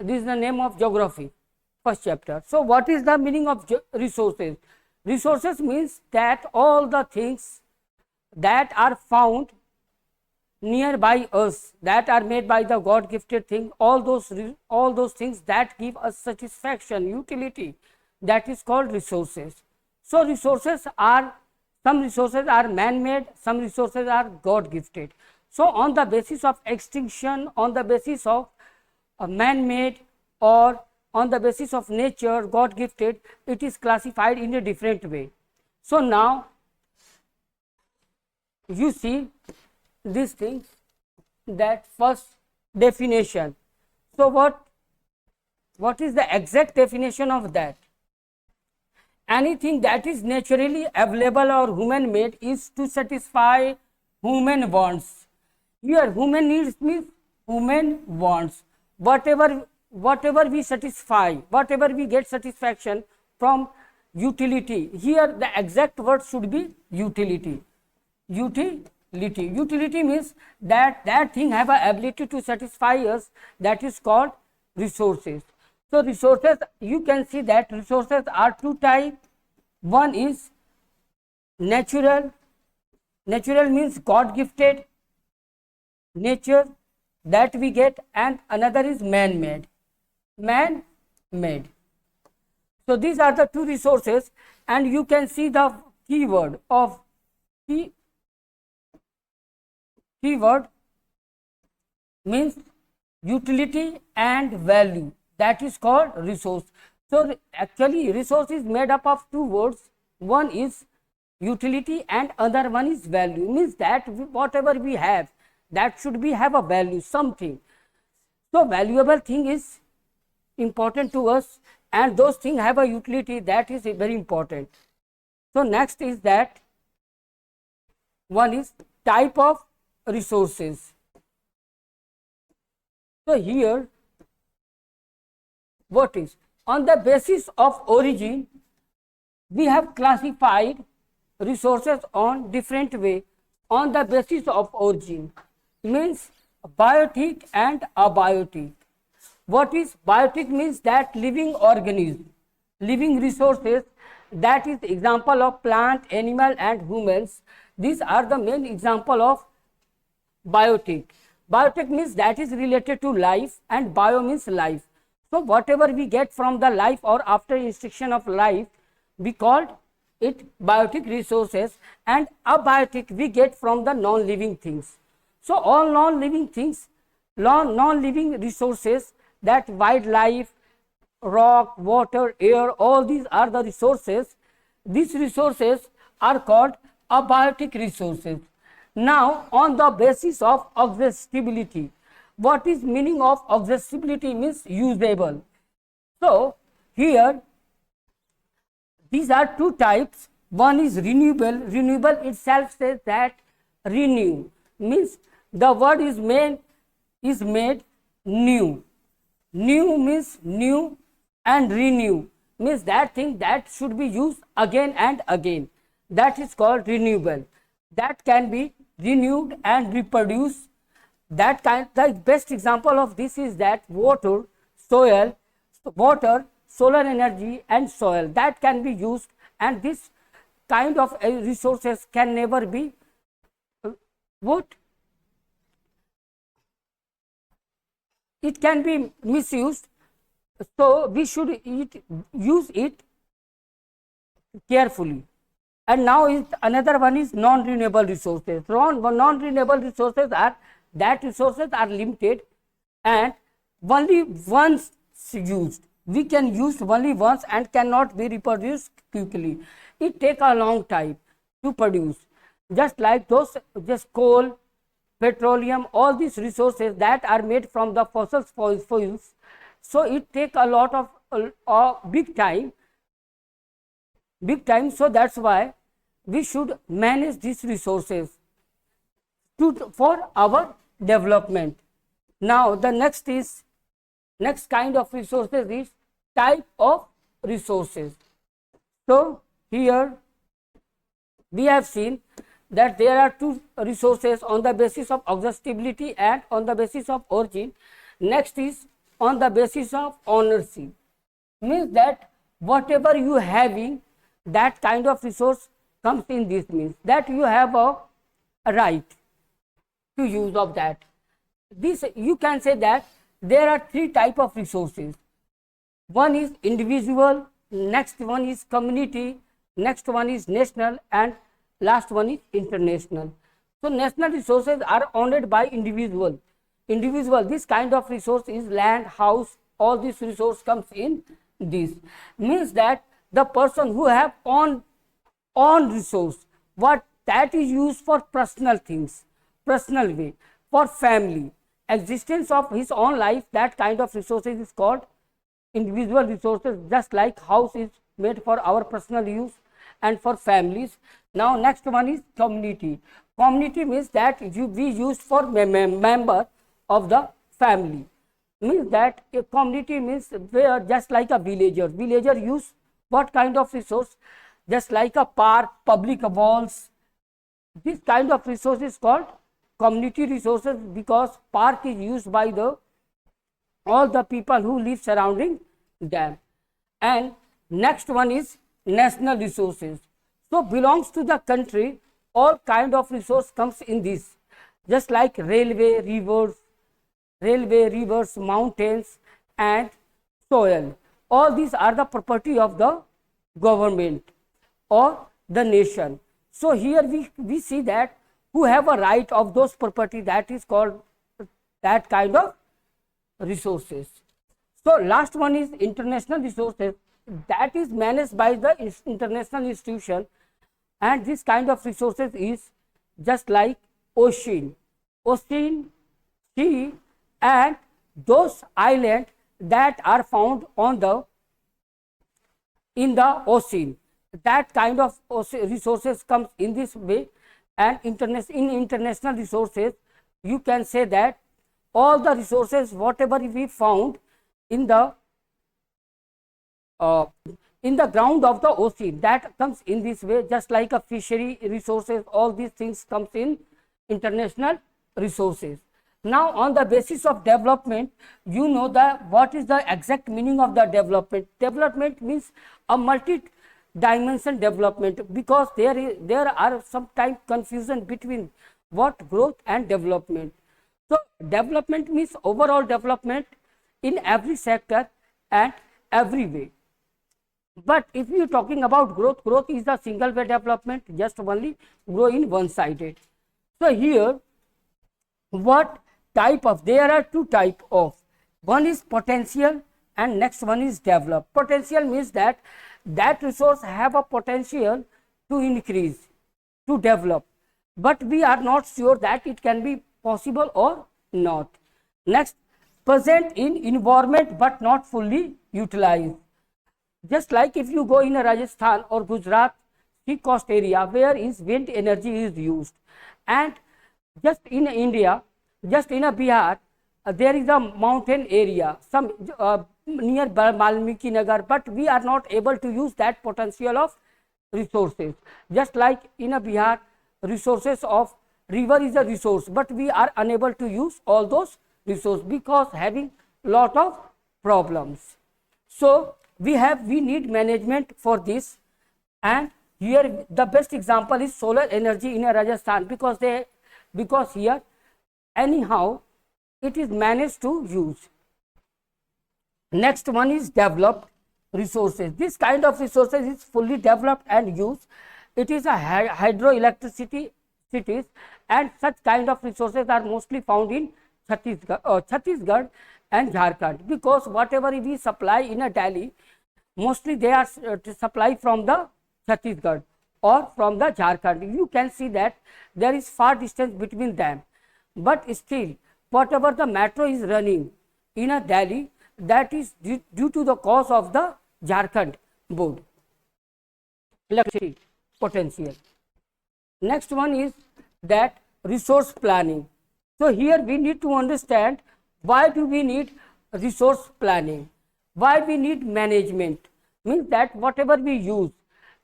this is the name of geography, first chapter. So what is the meaning of resources? Resources means that all the things that are found nearby us, that are made by the God gifted thing, all those things that give us satisfaction, utility, that is called resources. So resources are, some resources are man made, some resources are God gifted. So on the basis of extinction, on the basis of man made, or on the basis of nature, God gifted, it is classified in a different way. So now you see these things, that first definition. So what is the exact definition of that? Anything that is naturally available or human made is to satisfy human wants. Here human needs means human wants. Whatever we satisfy, whatever we get satisfaction from utility. Here the exact word should be utility. Utility means that thing have a ability to satisfy us, that is called resources. So resources, you can see that resources are two types. One is natural. Natural means God gifted, nature that we get, and another is man made. So these are the two resources, and you can see the keyword of keyword means utility and value, that is called resource. So actually resource is made up of two words, one is utility and other one is value, means that whatever we have, that should be have a value, something. So valuable thing is important to us, and those things have a utility, that is very important. So next is that one is type of resources. So here what is, on the basis of origin, we have classified resources on different way. On the basis of origin means biotic and abiotic. What is biotic? Means that living organism, living resources, that is example of plant, animal and humans. These are the main example of biotic. Biotic means that is related to life, and bio means life. So whatever we get from the life or after extinction of life, we called it biotic resources, and abiotic we get from the non-living things. So all non-living things, non-living resources, that wildlife, rock, water, air, all these are the resources. These resources are called abiotic resources. Now on the basis of accessibility, what is meaning of accessibility? Means usable. So here these are two types. One is renewable. Renewable itself says that renew, means the word is made new. New means new, and renew means that thing that should be used again and again, that is called renewable. That can be renewed and reproduced. That kind, the best example of this is that water, soil, solar energy and soil, that can be used, and this kind of resources can never be it can be misused. So we should use it carefully. And now is another one is non-renewable resources. Non-renewable resources are that resources are limited and only once used. We can use only once and cannot be reproduced quickly. It takes a long time to produce. Just like those, just coal, petroleum, all these resources that are made from the fossil fuels. So it takes a lot of big time. So that's why we should manage these resources for our development. Now the next kind of resources is type of resources. So here we have seen that there are two resources on the basis of accessibility and on the basis of origin. Next is on the basis of ownership. Means that whatever you having, that kind of resource comes in this, means that you have a right to use of that. This you can say that there are three type of resources. One is individual, next one is community, next one is national, and last one is international. So national resources are owned by individual. This kind of resource is land, house, all this resource comes in this. Means that the person who have own resource, what that is used for personal things, personal way, for family, existence of his own life, that kind of resources is called individual resources, just like house is made for our personal use and for families. Now next one is community. Community means that we use for member of the family. Means that a community means where just like a villager use what kind of resource, just like a park, public walls. This kind of resource is called community resources, because park is used by the all the people who live surrounding them. And next one is national resources. So belongs to the country, all kind of resource comes in this, just like railway, rivers, mountains, and soil. All these are the property of the government or the nation. So here we see that who have a right of those property, that is called that kind of resources. So last one is international resources, that is managed by the international institution, and this kind of resources is just like ocean, sea, and those islands that are found on in the ocean. That kind of resources comes in this way. And in international resources, you can say that all the resources whatever we found in the ground of the ocean, that comes in this way, just like a fishery resources, all these things comes in international resources. Now on the basis of development, you know what is the exact meaning of the development. Development means a multi-dimension development, because there are sometimes confusion between what growth and development. So development means overall development in every sector and every way. But if you are talking about growth is the single way development, just only grow in one sided. So here what type of, there are two type of, one is potential and next one is develop. Potential means that resource have a potential to increase, to develop, but we are not sure that it can be possible or not. Next, present in environment but not fully utilized. Just like if you go in a Rajasthan or Gujarat sea coast area where is wind energy is used, and just in India, just in a Bihar, there is a mountain area, some near Valmiki Nagar, but we are not able to use that potential of resources. Just like in a Bihar, resources of river is a resource, but we are unable to use all those resources because having lot of problems. So we need management for this, and here the best example is solar energy in Rajasthan, because here anyhow it is managed to use. Next one is developed resources. This kind of resources is fully developed and used. It is a hydroelectricity cities, and such kind of resources are mostly found in Chhattisgarh and Jharkhand, because whatever we supply in a Delhi, mostly they are supplied from the Chhattisgarh or from the Jharkhand. You can see that there is far distance between them, but still whatever the metro is running in a Delhi, that is due to the cause of the Jharkhand board electricity potential. Next one is that resource planning. So here we need to understand why do we need resource planning, why we need management. Means that whatever we use,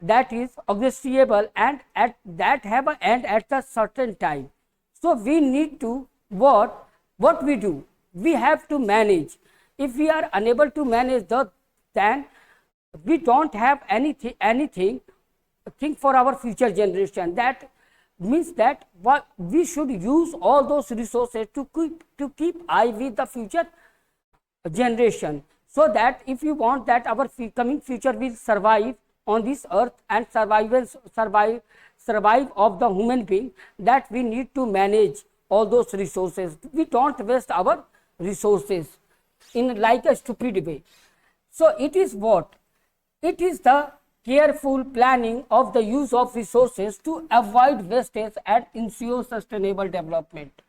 that is exhaustible and that have an end at a certain time. So we need to what we do, we have to manage. If we are unable to manage then we don't have anything think for our future generation. That means that what we should use all those resources to keep eye with the future generation, so that if you want that our coming future will survive on this earth and survive of the human being, that we need to manage all those resources. We don't waste our resources in like a stupid way. So it is what? It is the careful planning of the use of resources to avoid wastage and ensure sustainable development.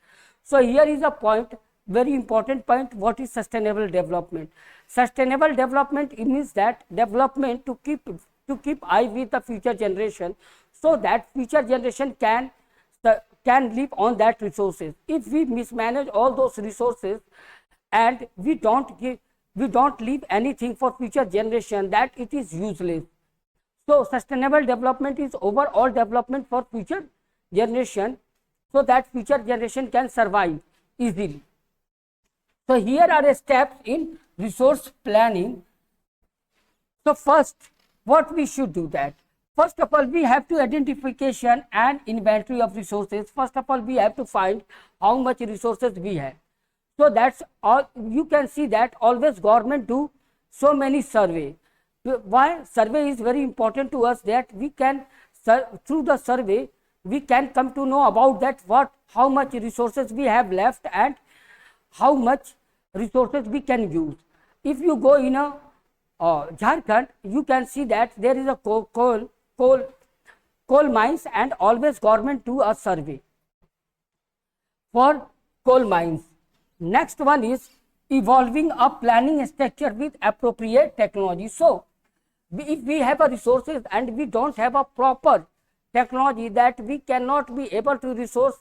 So here is a point, very important point. What is sustainable development? Sustainable development, it means that development to keep eye with the future generation, so that future generation can live on that resources. If we mismanage all those resources and we don't leave anything for future generation, that it is useless. So sustainable development is overall development for future generation, so that future generation can survive easily. So here are the steps in resource planning. So first, what we should do that? First of all, we have to identification and inventory of resources. First of all, we have to find how much resources we have. So that's all. You can see that always government do so many survey. Why survey is very important to us? That we can through the survey we can come to know about that how much resources we have left and how much resources we can use. If you go in a Jharkhand, you can see that there is a coal mines, and always government do a survey for coal mines. Next one is evolving a planning structure with appropriate technology. So if we have a resources and we don't have a proper technology, that we cannot be able to resource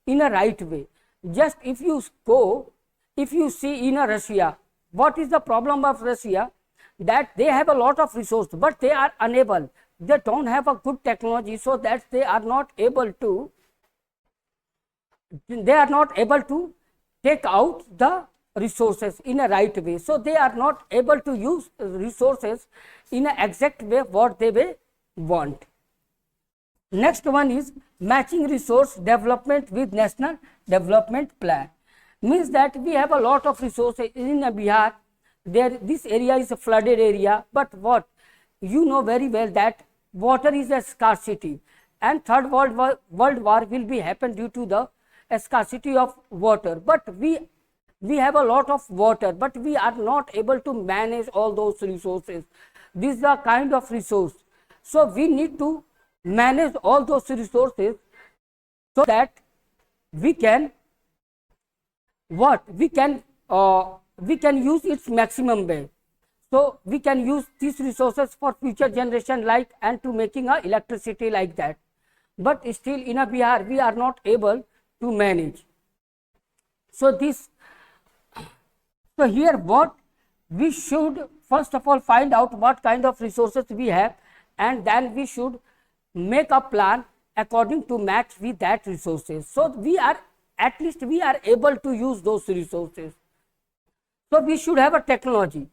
in a right way. Just if you see in a Russia, what is the problem of Russia? That they have a lot of resources, but they are unable, they don't have a good technology, so that they are not able to take out the resources in a right way. So they are not able to use resources in an exact way what they may want. Next one is matching resource development with national development plan. Means that we have a lot of resources in Bihar. This area is a flooded area, but what you know very well that water is a scarcity, and third world war will be happen due to the scarcity of water. But we have a lot of water, but we are not able to manage all those resources. This is the kind of resource. So we need to manage all those resources so that we can use its maximum way. So we can use these resources for future generation, like and to making a electricity like that. But still in a Bihar we are not able to manage. So here what we should first of all find out what kind of resources we have, and then we should make a plan according to match with that resources. So we are able to use those resources. So we should have a technology.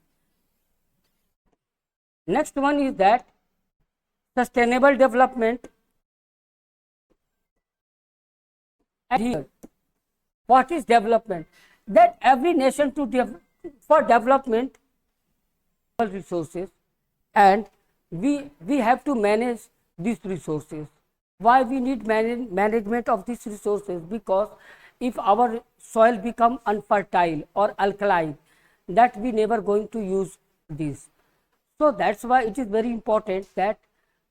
Next one is that sustainable development. And here, what is development? That every nation for development resources, and we have to manage these resources. Why we need management of these resources? Because if our soil become unfertile or alkaline, that we never going to use this. So that's why it is very important that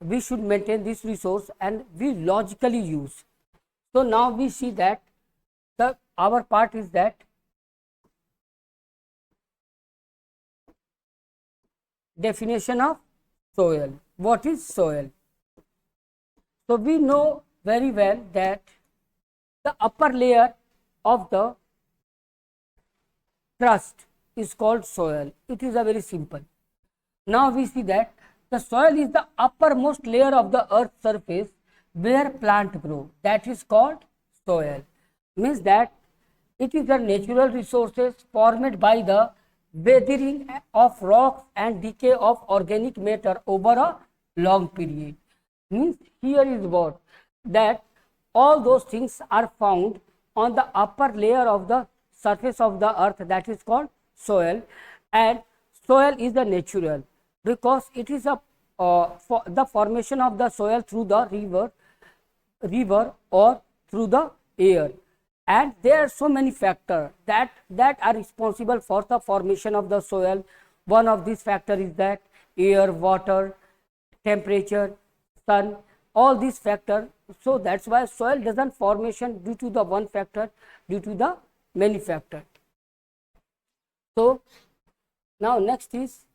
we should maintain this resource and we logically use. So now we see that our part is that definition of soil. What is soil? So we know very well that the upper layer of the crust is called soil. It is a very simple. Now we see that the soil is the uppermost layer of the earth's surface where plant grow. That is called soil. Means that It is the natural resources formed by the weathering of rocks and decay of organic matter over a long period. Means here is what, that all those things are found on the upper layer of the surface of the earth, that is called soil. And soil is the natural because it is a for the formation of the soil through the river or through the air. And there are so many factors that are responsible for the formation of the soil. One of these factors is that air, water, temperature, sun, all these factors. So that's why soil doesn't formation due to the one factor, due to the many factors. So now next is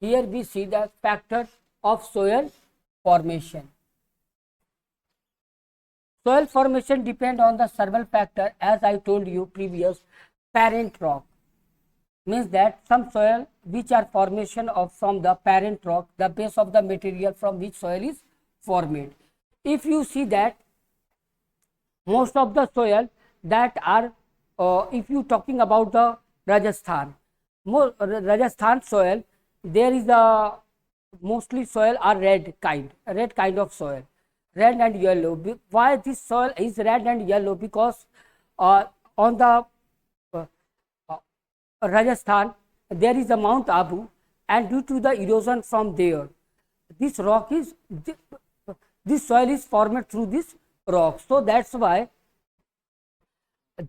here we see the factors of soil formation. Soil formation depend on the several factor, as I told you previous. Parent rock means that some soil which are formation of from the parent rock, the base of the material from which soil is formed. If you see that most of the soil that are, if you talking about the Rajasthan soil, there is a mostly soil are red kind of soil, red and yellow. Why this soil is red and yellow? Because on the uh, Rajasthan there is a Mount Abu, and due to the erosion from there, this rock is this soil is formed through this rock. So that's why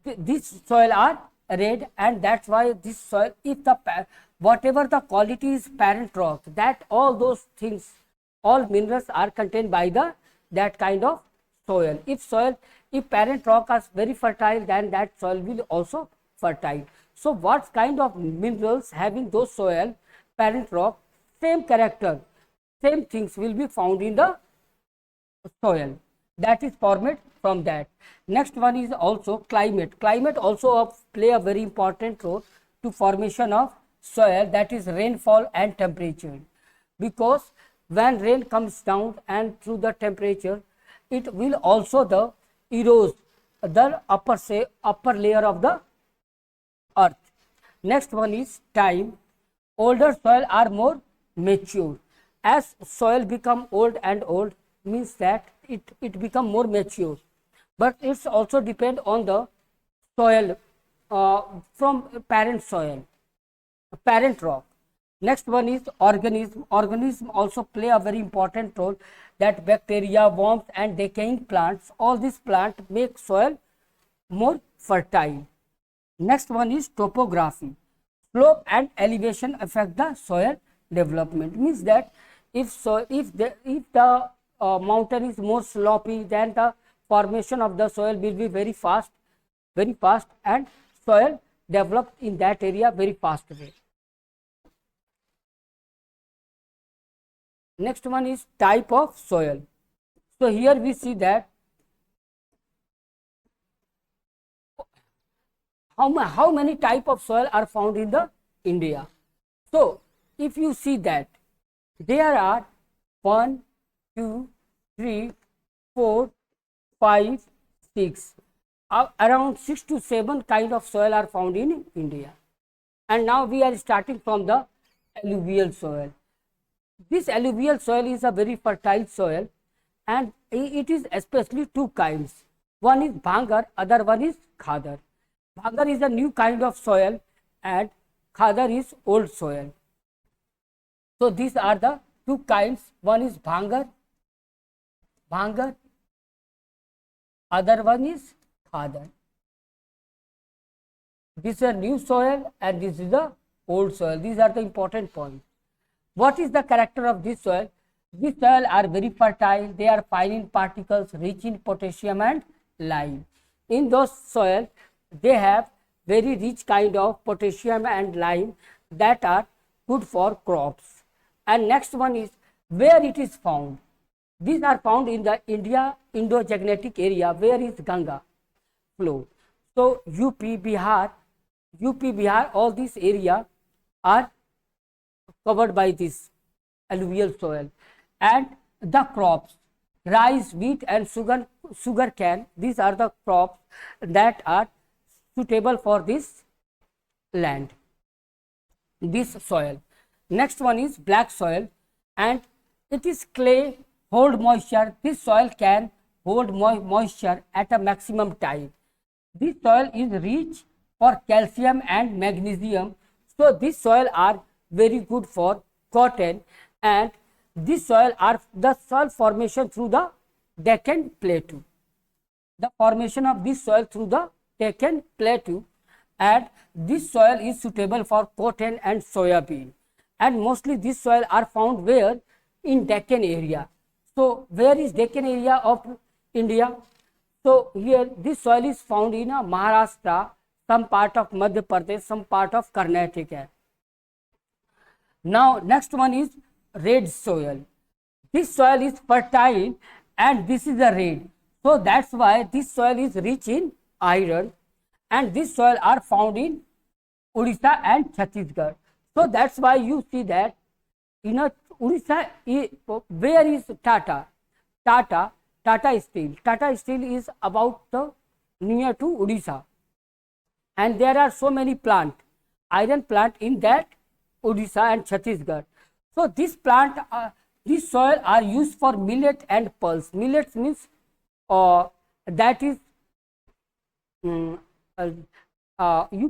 this soil are red, and that's why this soil, if the whatever the quality is parent rock, that all those things, all minerals are contained by the that kind of soil. If parent rock is very fertile, then that soil will also fertile. So what kind of minerals having those soil, parent rock, same character, same things will be found in the soil that is formed from that. Next one is also climate. Climate also play a very important role to formation of soil, that is rainfall and temperature. Because when rain comes down and through the temperature, it will also the erode the upper layer of the earth. Next one is time. Older soil are more mature. As soil become old and old, means that it become more mature. But it's also depend on the soil from parent soil, parent rock. Next one is organism. Organism also play a very important role, that bacteria, worms and decaying plants, all these plants make soil more fertile. Next one is topography. Slope and elevation affect the soil development. Means that if the mountain is more slopy, then the formation of the soil will be very fast, and soil developed in that area very fast way. Next one is type of soil. So here we see that how many type of soil are found in the India. So if you see that there are 1, 2, 3, 4, 5, 6, around 6 to 7 kind of soil are found in India. And now we are starting from the alluvial soil. This alluvial soil is a very fertile soil, and it is especially two kinds. One is Bhangar, other one is Khadar. Bhangar is a new kind of soil and Khadar is old soil. So these are the two kinds. One is Bhangar, other one is Khadar. This is a new soil and this is the old soil. These are the important points. What is the character of this soil? These soil are very fertile. They are fine in particles, rich in potassium and lime. In those soil, they have very rich kind of potassium and lime that are good for crops. And next one is where it is found. These are found in the Indo-Gangetic area where is Ganga flow. So UP, Bihar, UP, Bihar, all these area are covered by this alluvial soil. And the crops, rice, wheat and sugar cane, these are the crops that are suitable for this land, this soil. Next one is black soil, and it is clay, hold moisture. This soil can hold moisture at a maximum time. This soil is rich for calcium and magnesium, so this soil are very good for cotton. And this soil are the soil formation through the Deccan Plateau, the formation of this soil through the Deccan Plateau, and this soil is suitable for cotton and soybean. And mostly this soil are found where? In Deccan area. So where is Deccan area of India? So here this soil is found in Maharashtra, some part of Madhya Pradesh, some part of Karnataka. Now next one is red soil. This soil is fertile and this is a red. So that's why this soil is rich in iron, and this soil are found in Odisha and Chhattisgarh. So that's why you see that in Odisha, where is Tata? Tata Steel. Tata Steel is about near to Odisha, and there are so many iron plant in that Odisha and Chhattisgarh. So this this soil are used for millet and pulse. Millets means that is you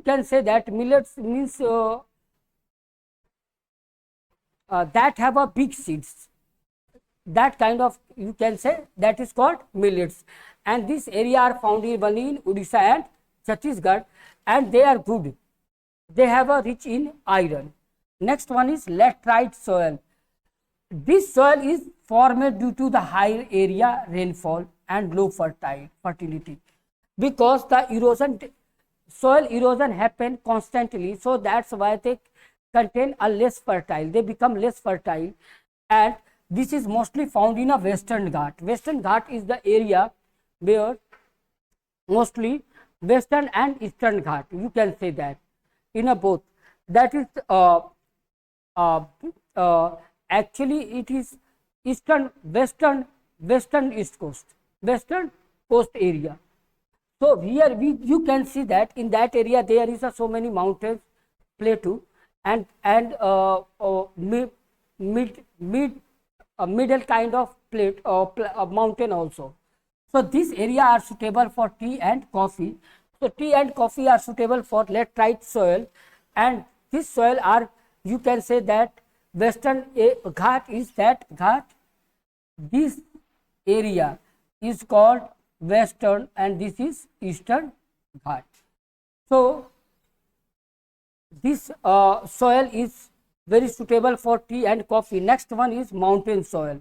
can say that millets means that have a big seeds. That kind of, you can say, that is called millets. And this area are found in Odisha and Chhattisgarh, and they are good. They have a rich in iron. Next one is laterite soil. This soil is formed due to the high area rainfall and low fertility, because the soil erosion happen constantly. So that's why they contain a less fertile. They become less fertile, and this is mostly found in a Western Ghat. Western Ghat is the area where mostly Western and Eastern Ghat, you can say that in a both. That is actually it is Western East Coast, Western Coast area. So here you can see that in that area there is so many mountains, plateau, and middle kind of mountain also. So this area are suitable for tea and coffee. So tea and coffee are suitable for laterite soil, and this soil are, you can say that Western Ghat is that Ghat. This area is called Western and this is Eastern Ghat. So this soil is very suitable for tea and coffee. Next one is mountain soil.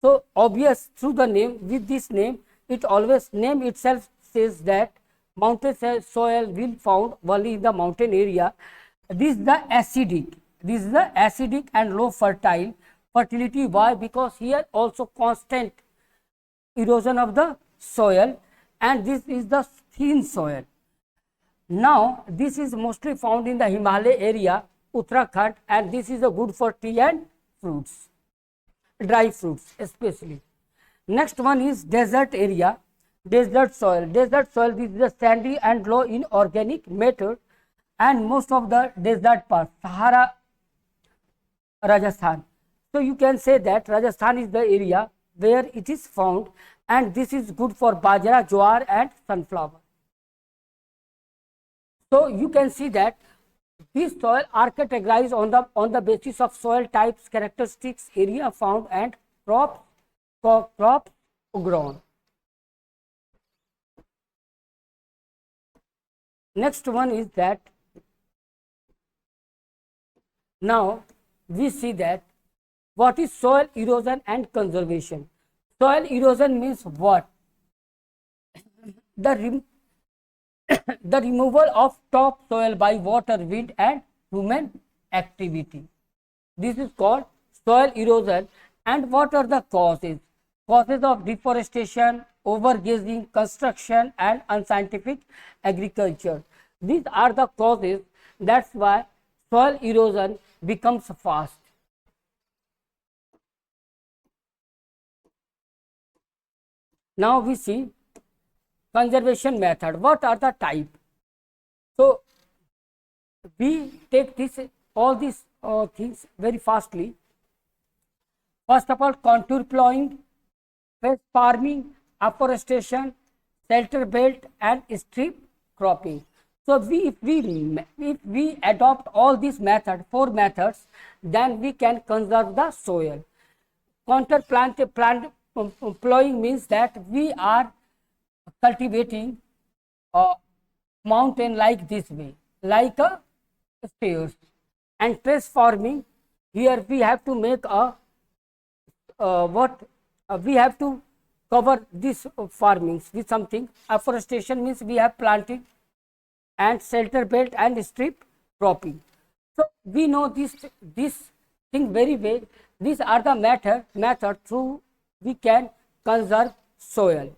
So obvious through the name, with this name, it always name itself says that mountain soil will found only in the mountain area. This is the acidic and low fertility. Why? Because here also constant erosion of the soil, and this is the thin soil. Now this is mostly found in the Himalaya area, Uttarakhand, and this is a good for tea and fruits, dry fruits especially. Next one is desert area, desert soil. Desert soil, this is the sandy and low in organic matter, and most of the desert part, Sahara, Rajasthan. So you can say that Rajasthan is the area where it is found, and this is good for bajra, jowar and sunflower. So you can see that these soil are categorized on the basis of soil types, characteristics, area found and crops grown. Next one is that now we see that what is soil erosion and conservation. Soil erosion means what? The removal of topsoil by water, wind and human activity. This is called soil erosion. And what are the causes? Causes of deforestation, overgrazing, construction and unscientific agriculture. These are the causes That's why soil erosion becomes fast. Now we see conservation method. What are the type? So we take this all these things very fastly. First of all, contour plowing, phase farming, afforestation, shelter belt, and strip cropping. So if we adopt all these methods, 4 methods, then we can conserve the soil. Contour plant plowing means that we are cultivating a mountain like this way, like a stairs. And trace farming, here we have to make a what we have to cover this farmings with something. Afforestation means we have planting, and shelter belt and strip cropping. So we know this thing very well. These are the method through we can conserve soil.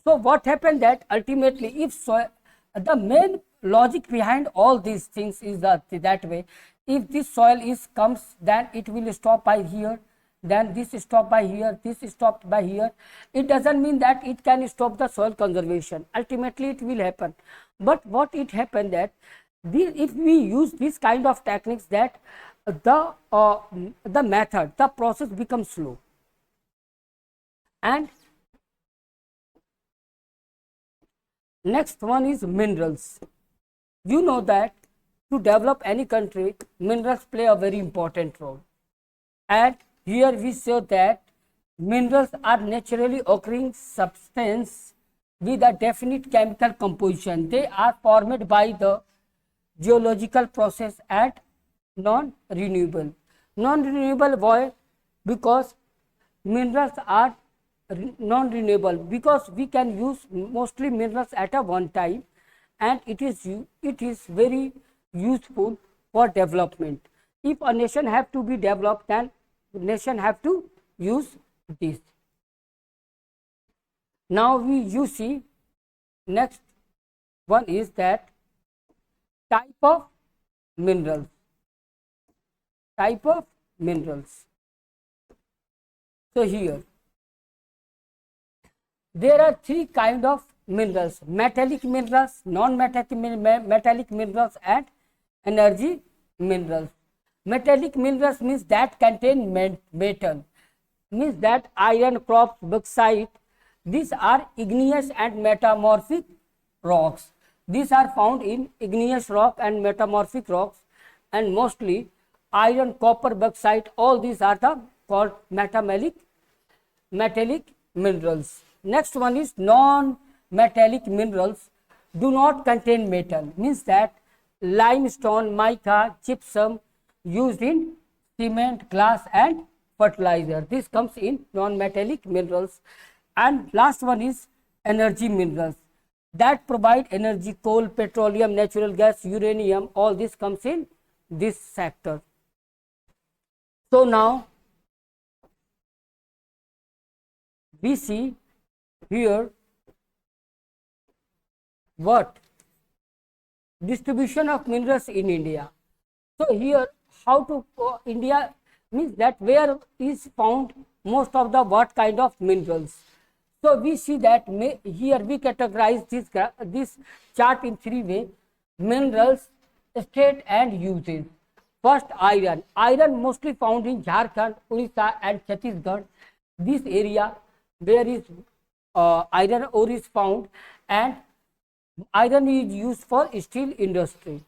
So what happened that ultimately, if soil, the main logic behind all these things is that way. If this soil is comes, then it will stop by here, then this stop by here, this stopped by here. It doesn't mean that it can stop the soil conservation. Ultimately it will happen, but what it happened that if we use this kind of techniques, that the method, the process becomes slow. And next one is minerals. You know that to develop any country, minerals play a very important role. And here we show that minerals are naturally occurring substance with a definite chemical composition. They are formed by the geological process and non-renewable. Non-renewable why? Because minerals are non-renewable, because we can use mostly minerals at a one time, and it is very useful for development. If a nation have to be developed, then nation have to use this. Now you see next one is that type of minerals. Type of minerals. So here there are 3 kind of minerals: metallic minerals, non-metallic minerals, and energy minerals. Metallic minerals means that contain metal, means that iron, copper, bauxite. These are igneous and metamorphic rocks. These are found in igneous rock and metamorphic rocks, and mostly iron, copper, bauxite, all these are the called metallic minerals. Next one is non-metallic minerals, do not contain metal, means that limestone, mica, gypsum used in cement, glass, and fertilizer. This comes in non-metallic minerals. And last one is energy minerals that provide energy: coal, petroleum, natural gas, uranium, all this comes in this sector. So now we see here what distribution of minerals in India. So here how to India means that where is found most of the what kind of minerals. So we see that here we categorize this chart in 3 ways: minerals, state, and uses. First, iron. Iron mostly found in Jharkhand, Orissa, and Chhattisgarh. This area where is iron ore is found, and iron is used for steel industry.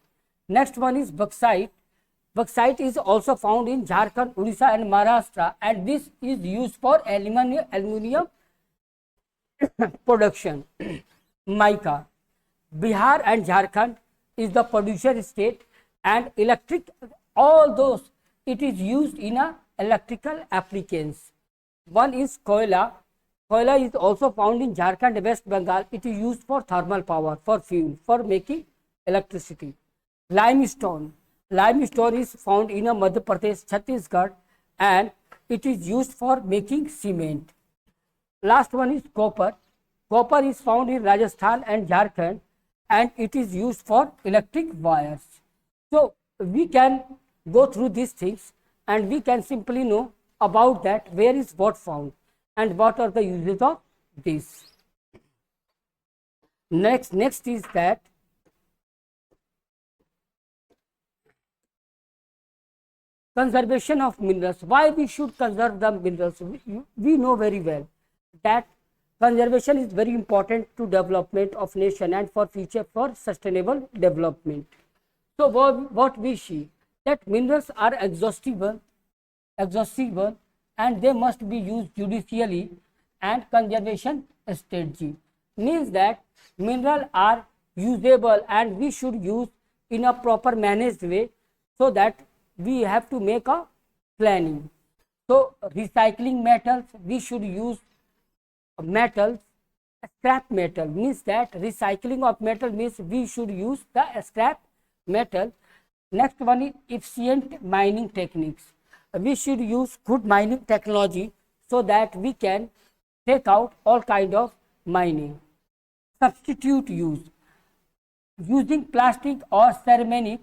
Next one is bauxite. Bauxite is also found in Jharkhand, Orissa, and Maharashtra, and this is used for aluminium production. Mica. Bihar and Jharkhand is the producer state, and electric, all those it is used in a electrical applications. One is koila. Koila is also found in Jharkhand and West Bengal. It is used for thermal power, for fuel, for making electricity. Limestone. Limestone is found in Madhya Pradesh, Chhattisgarh, and it is used for making cement. Last one is copper. Copper is found in Rajasthan and Jharkhand, and it is used for electric wires. So we can go through these things and we can simply know about that where is what found and what are the uses of this. Next is that conservation of minerals. Why we should conserve the minerals? We know very well that conservation is very important to development of nation and for future for sustainable development. So what we see that minerals are exhaustible and they must be used judicially, and conservation strategy means that minerals are usable and we should use in a proper managed way, so that we have to make a planning. So recycling metals, we should use metals. Scrap metal means that recycling of metal means we should use the scrap metal. Next one is efficient mining techniques. We should use good mining technology so that we can take out all kind of mining. Substitute use, using plastic or ceramic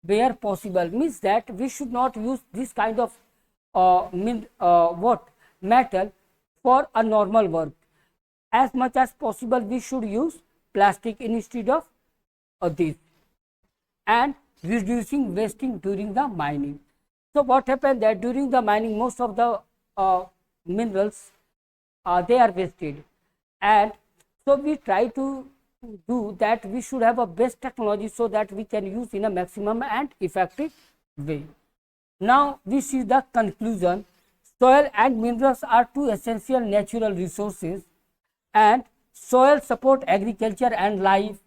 where possible means that we should not use this kind of metal for a normal work. As much as possible we should use plastic instead of this, and reducing wasting during the mining. So what happened that during the mining most of the minerals they are wasted, and so we try to do that. We should have a best technology so that we can use in a maximum and effective way. Now we see the conclusion. Soil and minerals are two essential natural resources, and soil support agriculture and life,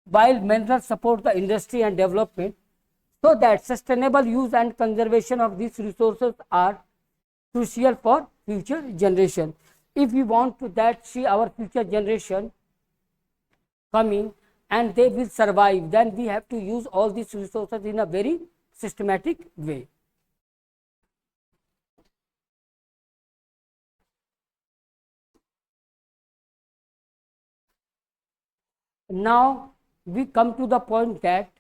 while minerals support the industry and development. So that sustainable use and conservation of these resources are crucial for future generation. If we want to that see our future generation coming and they will survive, then we have to use all these resources in a very systematic way. Now we come to the point that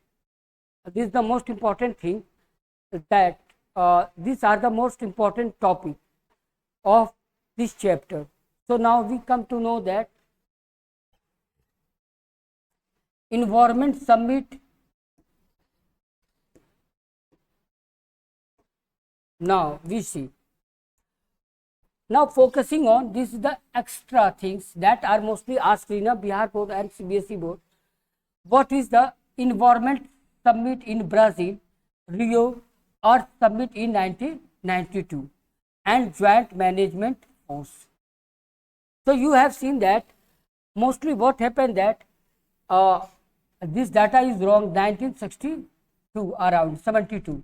this is the most important thing, that these are the most important topic of this chapter. So now we come to know that Environment Summit. Now we see. Now focusing on this is the extra things that are mostly asked in a Bihar board and CBSE board. What is the Environment Summit in Brazil, Rio Earth Summit in 1992, and Joint Management Force? So you have seen that mostly what happened that this data is wrong. 1962 around 72.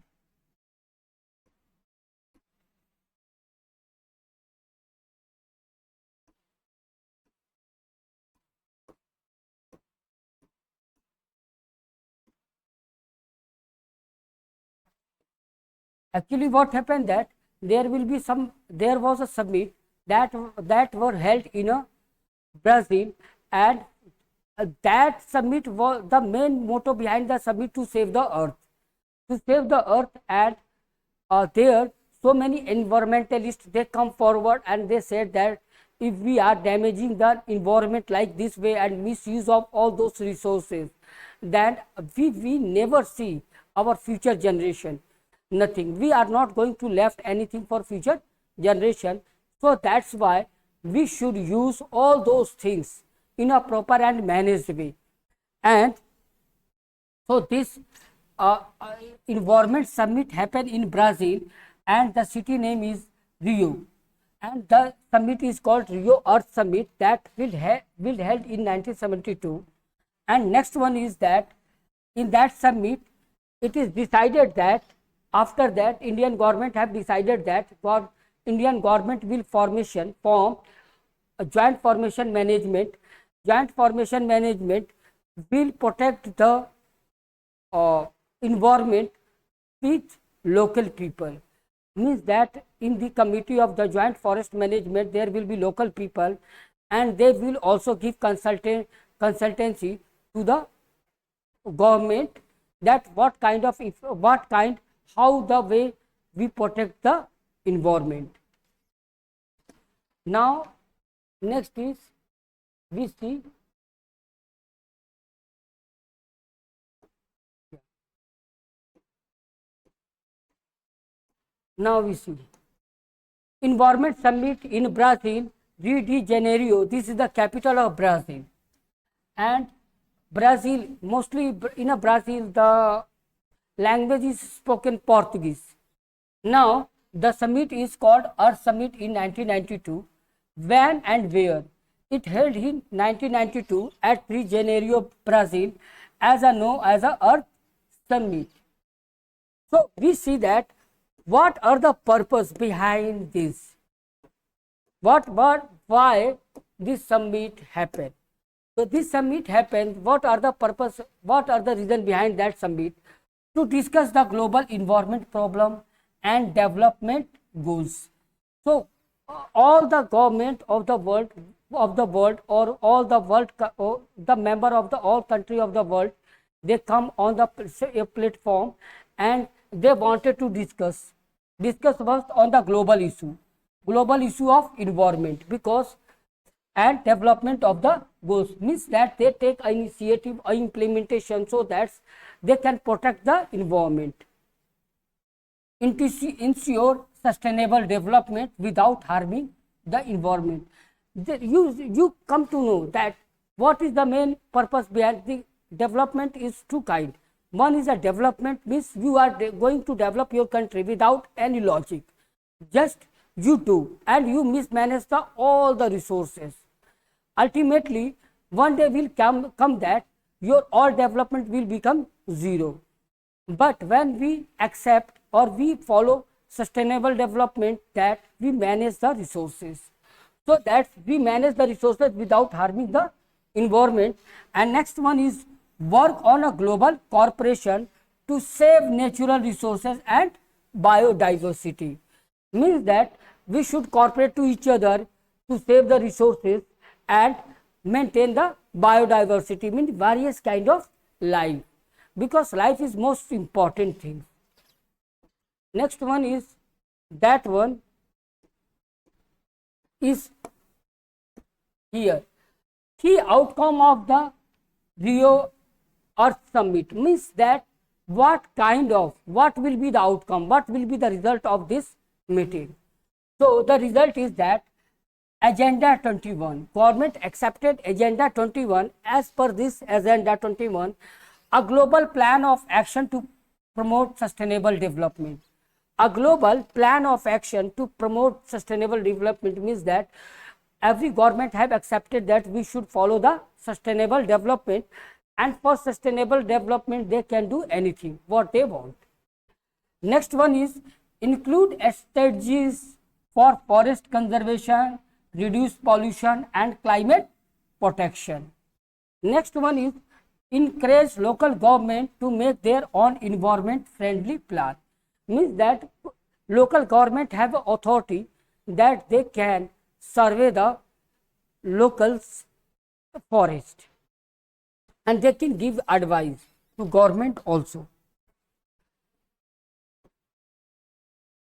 Actually what happened that there was a summit that were held in a Brazil, and that summit was the main motto behind the summit to save the earth, and there so many environmentalists they come forward and they said that if we are damaging the environment like this way and misuse of all those resources, then we never see our future generation, nothing. We are not going to left anything for future generation. So that's why we should use all those things in a proper and managed way. And so this environment summit happened in Brazil, and the city name is Rio, and the summit is called Rio Earth Summit, that will held in 1972. And next one is that in that summit it is decided that after that Indian government have decided that for Indian government will form a joint formation management. Joint formation management will protect the environment with local people. Means that in the committee of the joint forest management there will be local people, and they will also give consultancy to the government that what kind of, if what kind, how the way we protect the environment. Now next is we see now we see Environment Summit in Brazil, Rio de Janeiro. This is the capital of Brazil. And Brazil, mostly in a Brazil, the language is spoken Portuguese. Now, the summit is called Earth Summit in 1992. When and where? It held in 1992 at Rio de Janeiro, Brazil, as a Earth Summit. So we see that what are the purpose behind this? Why this summit happened? So this summit happened. What are the purpose? What are the reason behind that summit? To discuss the global environment problem and development goals. So all the government of the world or all the world or the member of the all country of the world, they come on the platform and they wanted to discuss first on the global issue of environment, because and development of the goals, means that they take initiative or implementation so that they can protect the environment, ensure sustainable development without harming the environment. You come to know that what is the main purpose behind the development is two kind. One is a development, means you are going to develop your country without any logic, just you do, and you mismanage all the resources. Ultimately, one day will come that your all development will become zero. But when we accept or we follow sustainable development, that we manage the resources, so that we manage the resources without harming the environment. And next one is work on a global cooperation to save natural resources and biodiversity, means that we should cooperate to each other to save the resources and maintain the biodiversity, means various kind of life, because life is most important thing. Next one is that one is here. Key outcome of the Rio Earth Summit, means that what will be the outcome, what will be the result of this meeting. So the result is that Agenda 21, government accepted Agenda 21. As per this Agenda 21, a global plan of action to promote sustainable development. A global plan of action to promote sustainable development means that every government have accepted that we should follow the sustainable development, and for sustainable development they can do anything what they want. Next one is include strategies for forest conservation, reduce pollution and climate protection. Next one is encourage local government to make their own environment friendly plan, means that local government have authority that they can survey the local forest and they can give advice to government also.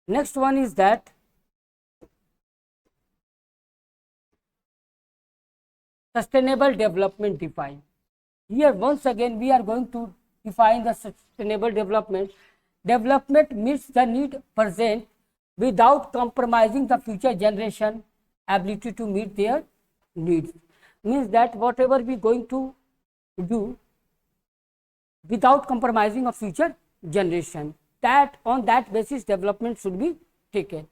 Next one is that sustainable development defined. Here once again we are going to define the sustainable development. Development meets the need present without compromising the future generation ability to meet their needs, means that whatever we going to do without compromising of future generation, that on that basis development should be taken.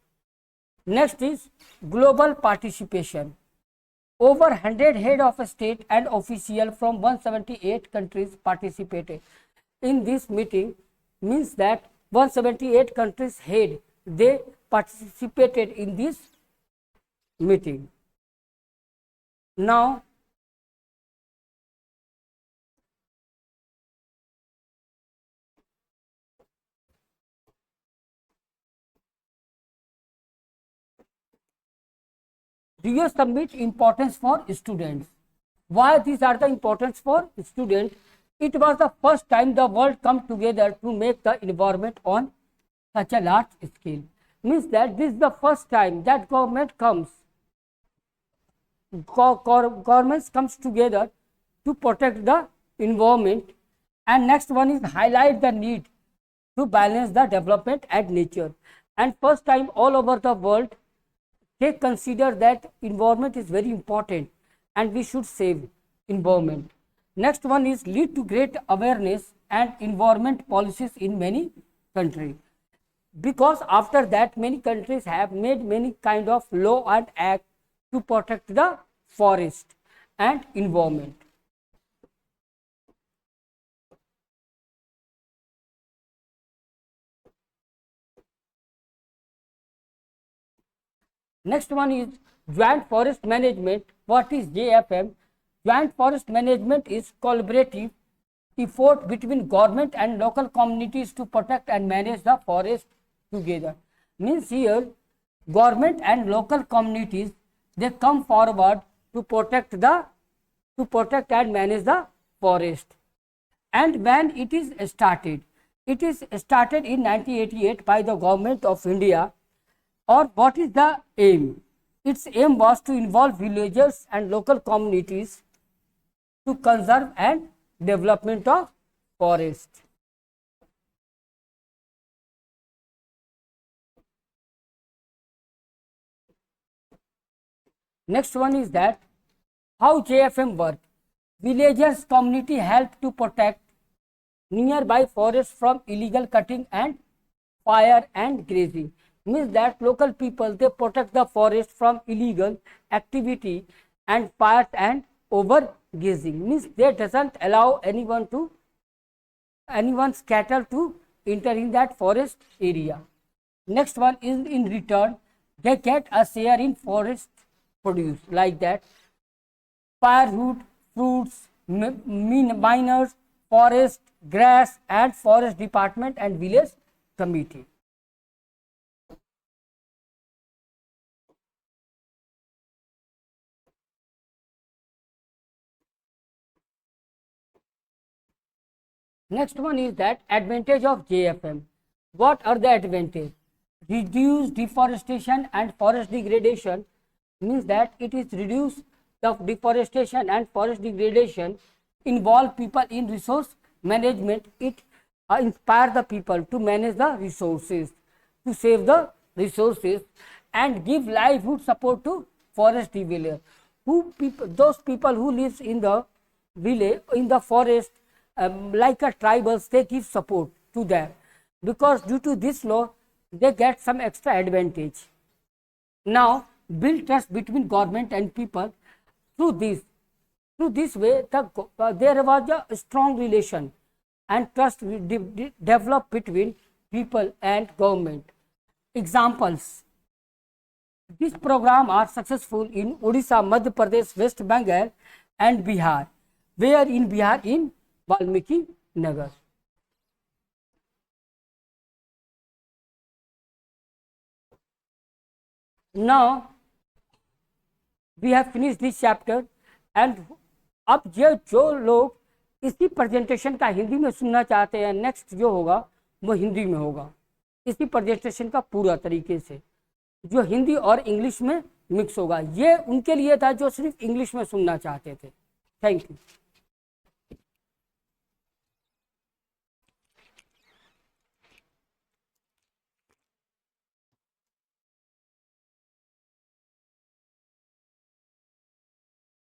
Next is global participation. Over 100 head of state and official from 178 countries participated in this meeting, means that 178 countries head they participated in this meeting. Now Rio Summit importance for students. Why these are the importance for students? It was the first time the world come together to make the environment on such a large scale. Means that this is the first time that governments comes together to protect the environment. And next one is highlight the need to balance the development and nature. And first time all over the world they consider that environment is very important and we should save environment. Next one is lead to great awareness and environment policies in many countries, because after that many countries have made many kind of law and act to protect the forest and environment. Next one is joint forest management. What is JFM? Joint forest management is collaborative effort between government and local communities to protect and manage the forest together. Means here government and local communities they come forward to protect and manage the forest. And when it is started in 1988 by the government of India. Or what is the aim? Its aim was to involve villagers and local communities to conserve and development of forest. Next one is that how JFM work. Villagers community help to protect nearby forests from illegal cutting and fire and grazing. Means that local people they protect the forest from illegal activity and fires and overgrazing. Means they doesn't allow anyone's cattle to enter in that forest area. Next one is in return they get a share in forest produce, like that firewood, fruits, miners, forest, grass and forest department and village committee. Next one is that advantage of JFM. What are the advantages? Reduce deforestation and forest degradation. Means that it is reduce the deforestation and forest degradation, involve people in resource management. It inspire the people to manage the resources, to save the resources and give livelihood support to forest dweller. Those people who lives in the village, in the forest, like a tribals, they give support to them, because due to this law they get some extra advantage. Now build trust between government and people. Through this way there was a strong relation and trust developed between people and government. Examples: this program are successful in Odisha, Madhya Pradesh, West Bengal and Bihar. Where in Bihar? In Valmiki Nagar. Now we have finished this chapter and अब जो लोग इसी presentation का हिंदी में सुनना चाहते हैं, next जो होगा वो हिंदी में होगा, इसी प्रेजेंटेशन का पूरा तरीके से, जो हिंदी और इंग्लिश में मिक्स होगा। ये उनके लिए था जो सिर्फ इंग्लिश में सुनना चाहते थे। Thank you.